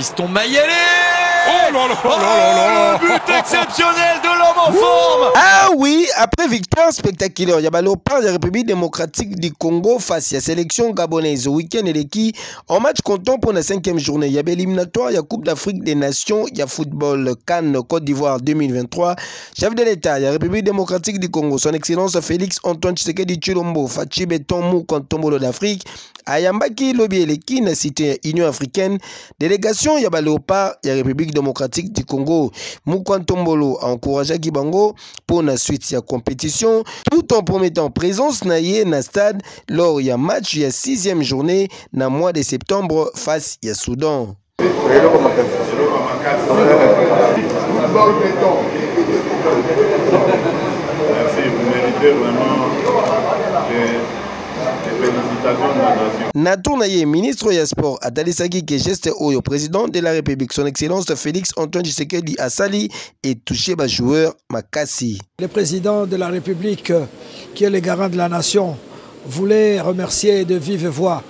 Piston Mayele. Oh là là là là là. Le but exceptionnel de l'homme en forme. Ah oui, après victoire spectaculaire, il y a Léopard de la République démocratique du Congo face à la sélection gabonaise au week-end et qui en match comptant pour la 5e journée. Il y a l'éliminatoire, il y a Coupe d'Afrique des Nations, il y a football Cannes Côte d'Ivoire 2023. Chef de l'État, il y a République démocratique du Congo, son excellence Félix Antoine Tshisekedi Tshilombo, Fachi Beton Mou Kantombolo d'Afrique, Ayambaki Lobieleki na cité Union africaine, délégation il y a Léopard, il y a République démocratique du Congo, Mou Kantombolo a encouragé Kibango pour la suite de la compétition, tout en promettant présence naïe na stade lors y a match il y a 6e journée na mois de septembre face à Soudan. Merci, vous méritez vraiment des félicitations de la nation. Natournaye, ministre des Sports, Atalisaki, qui est geste au président de la République, son excellence Félix Antoine Tshisekedi Assali est touché par joueur Makassi. Le président de la République, qui est le garant de la nation, voulait remercier de vive voix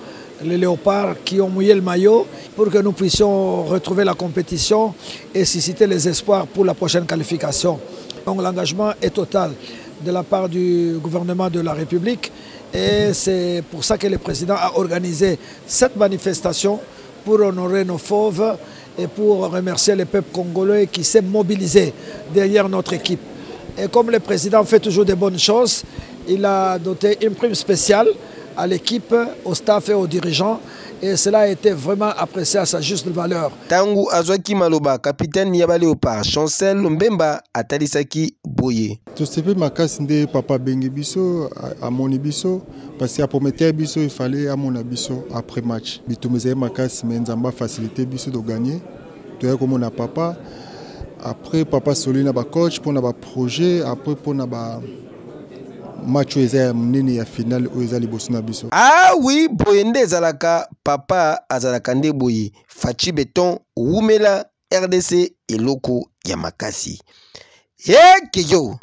les léopards qui ont mouillé le maillot pour que nous puissions retrouver la compétition et susciter les espoirs pour la prochaine qualification. Donc l'engagement est total de la part du gouvernement de la République et c'est pour ça que le président a organisé cette manifestation pour honorer nos fauves et pour remercier le peuple congolais qui s'est mobilisé derrière notre équipe. Et comme le président fait toujours de bonnes choses, il a doté une prime spéciale à l'équipe, au staff et aux dirigeants. Et cela a été vraiment apprécié à sa juste valeur. Tangu Azwaki Maloba, capitaine Yaba Léopard, Chancel Mbemba, Atalisaki Boye. Tout ce qui m'a papa Bengi Bisso, à mon bisso, parce qu'à promettre bisso, il fallait à mon bisso après match. Bitumeze Makas, mais Nzamba facilité bisso de gagner. Tu es comme on a papa. Après, papa Solina, coach, pour un projet, après, pour un match final ah oui, Boyende Zalaka, papa Azalaka Ndeboyi, Fachi Beton, Wumela, RDC et Loko Yamakasi. Keyo.